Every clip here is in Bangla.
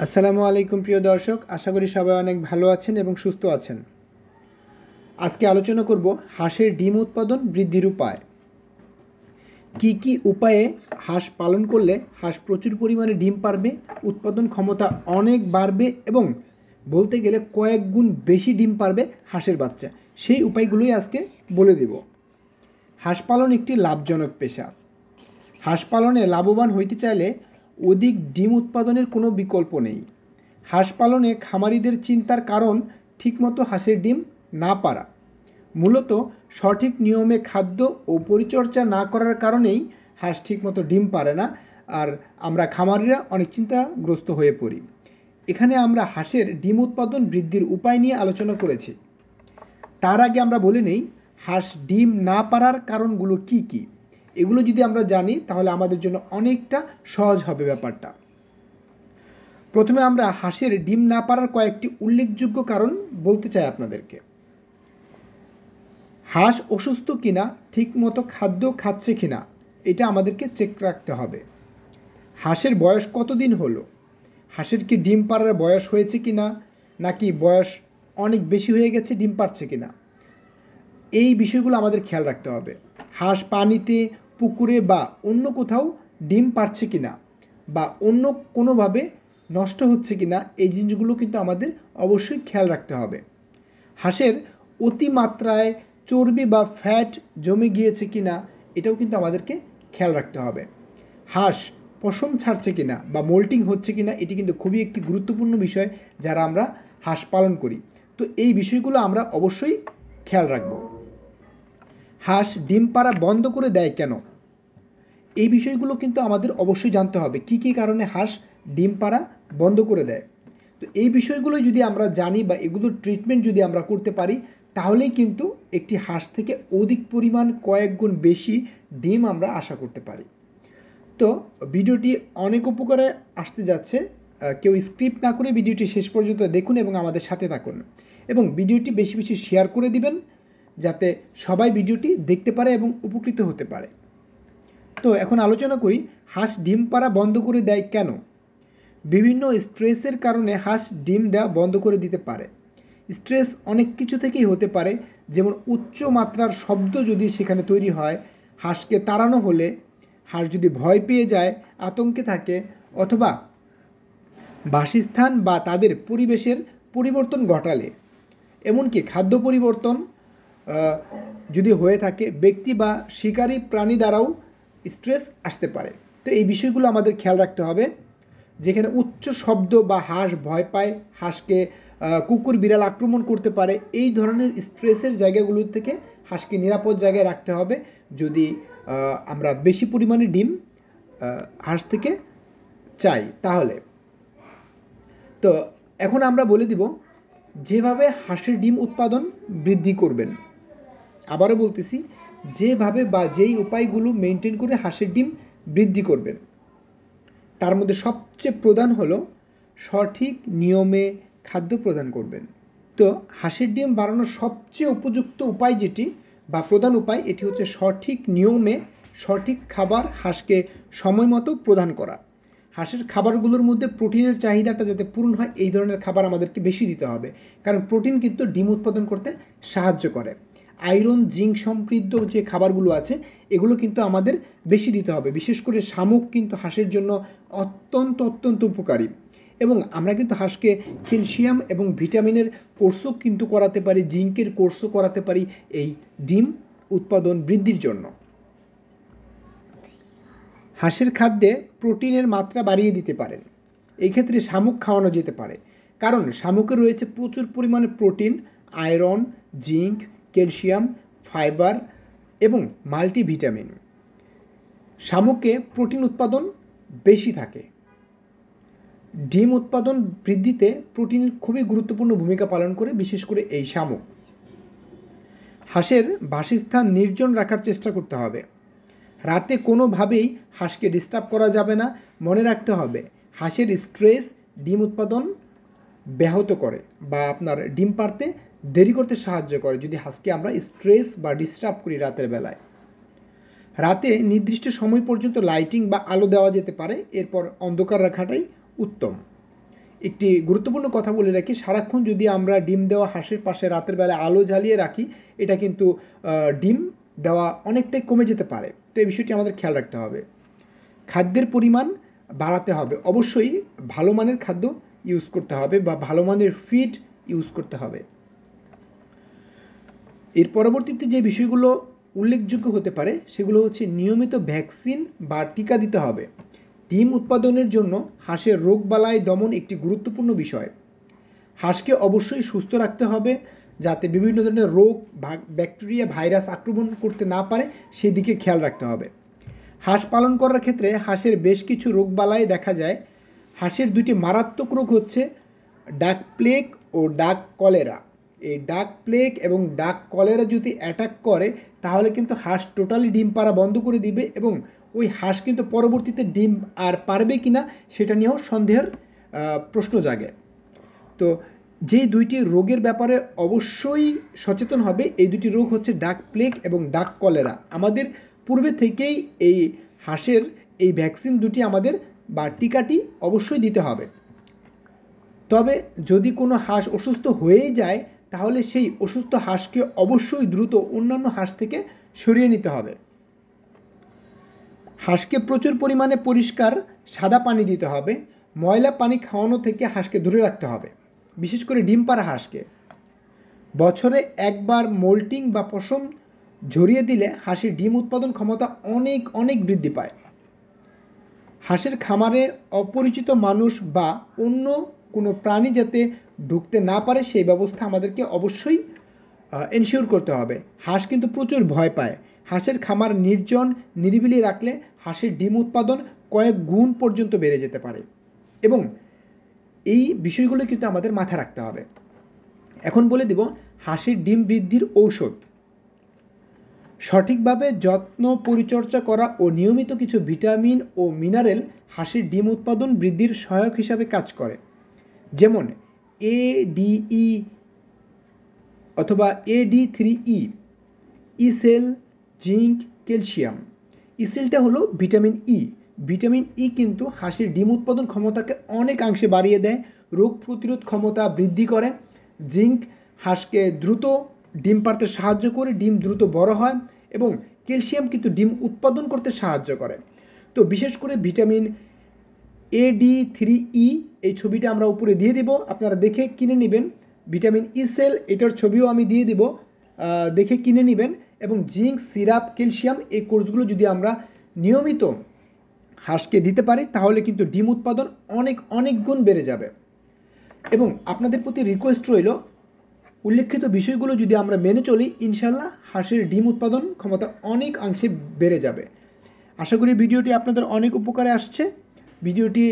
আসসালামু আলাইকুম প্রিয় দর্শক, আশা করি সবাই অনেক ভালো আছেন এবং সুস্থ আছেন। আজকে আলোচনা করব হাঁসের ডিম উৎপাদন বৃদ্ধির উপায়। কি কি উপায়ে হাঁস পালন করলে হাঁস প্রচুর পরিমাণে ডিম পারবে, উৎপাদন ক্ষমতা অনেক বাড়বে এবং বলতে গেলে কয়েক গুণ বেশি ডিম পারবে হাঁসের বাচ্চা, সেই উপায়গুলোই আজকে বলে দেব। হাঁস পালন একটি লাভজনক পেশা। হাঁস পালনে লাভবান হইতে চাইলে অধিক ডিম উৎপাদনের কোনো বিকল্প নেই। হাঁস পালনে খামারিদের চিন্তার কারণ ঠিকমতো হাঁসের ডিম না পারা। মূলত সঠিক নিয়মে খাদ্য ও পরিচর্যা না করার কারণেই হাঁস ঠিকমতো ডিম পারে না, আর আমরা খামারিরা অনেক চিন্তাগ্রস্ত হয়ে পড়ি। এখানে আমরা হাঁসের ডিম উৎপাদন বৃদ্ধির উপায় নিয়ে আলোচনা করেছি। তার আগে আমরা বলে নেই হাঁস ডিম না পারার কারণগুলো কি কি। এগুলো যদি আমরা জানি তাহলে আমাদের জন্য অনেকটা সহজ হবে ব্যাপারটা। প্রথমে আমরা হাঁসের ডিম না পারার কয়েকটি উল্লেখযোগ্য কারণ বলতে চাই আপনাদেরকে। হাঁস অসুস্থ কিনা, ঠিকমতো খাদ্য খাচ্ছে কিনা, এটা আমাদেরকে চেক রাখতে হবে। হাঁসের বয়স কতদিন হলো, হাঁসের কি ডিম পাড়ার বয়স হয়েছে কিনা, নাকি বয়স অনেক বেশি হয়ে গেছে, ডিম পাড়ছে কিনা, এই বিষয়গুলো আমাদের খেয়াল রাখতে হবে। হাঁস পানিতে, পুকুরে বা অন্য কোথাও ডিম পাড়ছে কিনা বা অন্য কোনোভাবে নষ্ট হচ্ছে কিনা, এই জিনিসগুলো কিন্তু আমাদের অবশ্যই খেয়াল রাখতে হবে। হাঁসের অতিমাত্রায় চর্বি বা ফ্যাট জমে গিয়েছে কিনা, এটাও কিন্তু আমাদেরকে খেয়াল রাখতে হবে। হাঁস পশম ছাড়ছে কিনা বা মোল্টিং হচ্ছে কিনা, এটি কিন্তু খুবই একটি গুরুত্বপূর্ণ বিষয় যারা আমরা হাঁস পালন করি। তো এই বিষয়গুলো আমরা অবশ্যই খেয়াল রাখব। হাঁস ডিম পাড়া বন্ধ করে দেয় কেন, এই বিষয়গুলো কিন্তু আমাদের অবশ্যই জানতে হবে। কি কি কারণে হাঁস ডিম পাড়া বন্ধ করে দেয়। তো এই বিষয়গুলো যদি আমরা জানি বা এগুলোর ট্রিটমেন্ট যদি আমরা করতে পারি, তাহলেই কিন্তু একটি হাঁস থেকে অধিক পরিমাণ কয়েক গুণ বেশি ডিম আমরা আশা করতে পারি। তো ভিডিওটি অনেক উপকারে আসতে যাচ্ছে। কেউ স্ক্রিপ্ট না করে ভিডিওটি শেষ পর্যন্ত দেখুন এবং আমাদের সাথে থাকুন, এবং ভিডিওটি বেশি বেশি শেয়ার করে দিবেন যাতে সবাই ভিডিওটি দেখতে পারে এবং উপকৃত হতে পারে। তো এখন আলোচনা করি হাঁস ডিম পাড়া বন্ধ করে দেয় কেন। বিভিন্ন স্ট্রেসের কারণে হাঁস ডিম দেওয়া বন্ধ করে দিতে পারে। স্ট্রেস অনেক কিছু থেকেই হতে পারে, যেমন উচ্চ মাত্রার শব্দ যদি সেখানে তৈরি হয়, হাঁসকে তাড়ানো হলে, হাঁস যদি ভয় পেয়ে যায়, আতঙ্কে থাকে, অথবা বাসস্থান বা তাদের পরিবেশের পরিবর্তন ঘটালে, এমনকি খাদ্য পরিবর্তন যদি হয়ে থাকে, ব্যক্তি বা শিকারী প্রাণী দ্বারাও স্ট্রেস আসতে পারে। তো এই বিষয়গুলো আমাদের খেয়াল রাখতে হবে। যেখানে উচ্চ শব্দ বা হাঁস ভয় পায়, হাঁসকে কুকুর বিড়াল আক্রমণ করতে পারে, এই ধরনের স্ট্রেসের জায়গাগুলো থেকে হাঁসকে নিরাপদ জায়গায় রাখতে হবে যদি আমরা বেশি পরিমাণে ডিম হাঁস থেকে চাই তাহলে। তো এখন আমরা বলে দিব যেভাবে হাঁসের ডিম উৎপাদন বৃদ্ধি করবেন। আবারও বলতেছি, যেভাবে বা যেই উপায়গুলো মেনটেন করে হাঁসের ডিম বৃদ্ধি করবেন, তার মধ্যে সবচেয়ে প্রধান হলো সঠিক নিয়মে খাদ্য প্রদান করবেন। তো হাঁসের ডিম বাড়ানোর সবচেয়ে উপযুক্ত উপায় যেটি বা প্রধান উপায়, এটি হচ্ছে সঠিক নিয়মে সঠিক খাবার হাঁসকে সময় মতো প্রদান করা। হাঁসের খাবারগুলোর মধ্যে প্রোটিনের চাহিদাটা যাতে পূরণ হয়, এই ধরনের খাবার আমাদেরকে বেশি দিতে হবে, কারণ প্রোটিন কিন্তু ডিম উৎপাদন করতে সাহায্য করে। আয়রন, জিঙ্ক সমৃদ্ধ যে খাবারগুলো আছে, এগুলো কিন্তু আমাদের বেশি দিতে হবে। বিশেষ করে শামুক কিন্তু হাঁসের জন্য অত্যন্ত অত্যন্ত উপকারী, এবং আমরা কিন্তু হাঁসকে ক্যালসিয়াম এবং ভিটামিনের কোর্সও কিন্তু করাতে পারি, জিঙ্কের কোর্সও করাতে পারি এই ডিম উৎপাদন বৃদ্ধির জন্য। হাঁসের খাদ্যে প্রোটিনের মাত্রা বাড়িয়ে দিতে পারেন। এই ক্ষেত্রে শামুক খাওয়ানো যেতে পারে, কারণ শামুকে রয়েছে প্রচুর পরিমাণে protein, iron, zinc, calcium, fibre এবং মাল্টিভিটামিন। শামুকে প্রোটিন উৎপাদন বেশি থাকে। ডিম উৎপাদন বৃদ্ধিতে প্রোটিনের খুবই গুরুত্বপূর্ণ ভূমিকা পালন করে, বিশেষ করে এই শামুক। হাঁসের বাসস্থান নির্জন রাখার চেষ্টা করতে হবে। রাতে কোনোভাবেই হাঁসকে ডিস্টার্ব করা যাবে না। মনে রাখতে হবে হাঁসের স্ট্রেস ডিম উৎপাদন ব্যাহত করে বা আপনার ডিম পাড়তে দেরি করতে সাহায্য করে যদি হাঁসকে আমরা স্ট্রেস বা ডিস্টার্ব করি রাতের বেলায়। রাতে নির্দিষ্ট সময় পর্যন্ত লাইটিং বা আলো দেওয়া যেতে পারে, এরপর অন্ধকার রাখাটাই উত্তম। একটি গুরুত্বপূর্ণ কথা বলে রাখি, সারাক্ষণ যদি আমরা ডিম দেওয়া হাঁসের পাশে রাতের বেলা আলো জ্বালিয়ে রাখি, এটা কিন্তু ডিম দেওয়া অনেকটাই কমে যেতে পারে। তো এই বিষয়টি আমাদের খেয়াল রাখতে হবে। খাদ্যের পরিমাণ বাড়াতে হবে, অবশ্যই ভালো মানের খাদ্য ইউজ করতে হবে বা ভালো মানের ফিড ইউজ করতে হবে। এর পরবর্তীতে যে বিষয়গুলো উল্লেখযোগ্য হতে পারে সেগুলো হচ্ছে নিয়মিত ভ্যাকসিন বা টিকা দিতে হবে। ডিম উৎপাদনের জন্য হাঁসের রোগবালাই দমন একটি গুরুত্বপূর্ণ বিষয়। হাঁসকে অবশ্যই সুস্থ রাখতে হবে যাতে বিভিন্ন ধরনের রোগ ব্যাকটেরিয়া ভাইরাস আক্রমণ করতে না পারে, সেই দিকে খেয়াল রাখতে হবে। হাঁস পালন করার ক্ষেত্রে হাঁসের বেশ কিছু রোগবালাই দেখা যায়। হাঁসের দুটি মারাত্মক রোগ হচ্ছে ডাক প্লেগ ও ডাক কলেরা। এই ডাক প্লেগ এবং ডাক কলেরা যদি অ্যাটাক করে তাহলে কিন্তু হাঁস টোটালি ডিম পাড়া বন্ধ করে দিবে এবং ওই হাঁস কিন্তু পরবর্তীতে ডিম আর পারবে কি না সেটা নিয়েও সন্দেহের প্রশ্ন জাগে। তো যেই দুইটি রোগের ব্যাপারে অবশ্যই সচেতন হবে, এই দুটি রোগ হচ্ছে ডাক প্লেগ এবং ডাক কলেরা। আমাদের পূর্বে থেকেই এই হাঁসের এই ভ্যাকসিন দুটি আমাদের বা টিকাটি অবশ্যই দিতে হবে। তবে যদি কোনো হাঁস অসুস্থ হয়েই যায় তাহলে সেই অসুস্থ হাঁসকে অবশ্যই দ্রুত অন্যান্য হাঁস থেকে সরিয়ে নিতে হবে। হাঁসকে প্রচুর পরিমাণে পরিষ্কার সাদা পানি দিতে হবে। ময়লা পানি খাওয়ানো থেকে হাঁসকে দূরে রাখতে হবে, বিশেষ করে ডিম পাড়া হাঁসকে। বছরে একবার মোল্টিং বা পশম ঝরিয়ে দিলে হাঁসের ডিম উৎপাদন ক্ষমতা অনেক অনেক বৃদ্ধি পায়। হাঁসের খামারে অপরিচিত মানুষ বা অন্য কোনো প্রাণী যাতে ঢুকতে না পারে সেই ব্যবস্থা আমাদেরকে অবশ্যই এনশিওর করতে হবে। হাঁস কিন্তু প্রচুর ভয় পায়। হাঁসের খামার নির্জন নিরিবিলি রাখলে হাঁসের ডিম উৎপাদন কয়েক গুণ পর্যন্ত বেড়ে যেতে পারে এবং এই বিষয়গুলো কিন্তু আমাদের মাথায় রাখতে হবে। এখন বলে দেব হাঁসের ডিম বৃদ্ধির ঔষধ। সঠিকভাবে যত্ন পরিচর্যা করা ও নিয়মিত কিছু ভিটামিন ও মিনারেল হাঁসের ডিম উৎপাদন বৃদ্ধির সহায়ক হিসাবে কাজ করে, যেমন ADE অথবা AD3E, ইসেল, জিঙ্ক, ক্যালসিয়াম। ইসেলটা হলো ভিটামিন ই। ভিটামিন ই কিন্তু হাঁসের ডিম উৎপাদন ক্ষমতাকে অনেকাংশে বাড়িয়ে দেয়, রোগ প্রতিরোধ ক্ষমতা বৃদ্ধি করে। জিঙ্ক হাঁসকে দ্রুত ডিম পাড়তে সাহায্য করে, ডিম দ্রুত বড় হয় এবং ক্যালসিয়াম কিন্তু ডিম উৎপাদন করতে সাহায্য করে। তো বিশেষ করে ভিটামিন AD3E এই ছবিটা আমরা উপরে দিয়ে দেব, আপনারা দেখে কিনে নেবেন। ভিটামিন ইসেল এটার ছবিও আমি দিয়ে দেব, দেখে কিনে নেবেন। এবং জিঙ্ক, সিরাপ, ক্যালসিয়াম এই কোর্সগুলো যদি আমরা নিয়মিত হাঁসকে দিতে পারি তাহলে কিন্তু ডিম উৎপাদন অনেক অনেক গুণ বেড়ে যাবে। এবং আপনাদের প্রতি রিকোয়েস্ট রইল, উল্লেখিত বিষয়গুলো যদি আমরা মেনে চলি ইনশাল্লাহ হাঁসের ডিম উৎপাদন ক্ষমতা অনেক অংশে বেড়ে যাবে। আশা করি ভিডিওটি আপনাদের অনেক উপকারে আসছে। ভিডিওটি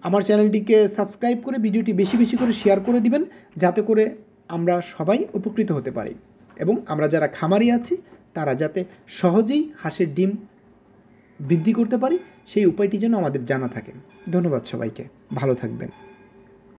আমার চ্যানেলটিকে সাবস্ক্রাইব করে ভিডিওটি বেশি বেশি করে শেয়ার করে দিবেন যাতে করে আমরা সবাই উপকৃত হতে পারি এবং আমরা যারা খামারি আছি তারা যাতে সহজেই হাঁসের ডিম বৃদ্ধি করতে পারি সেই উপায়টি যেন আমাদের জানা থাকে। ধন্যবাদ সবাইকে, ভালো থাকবেন।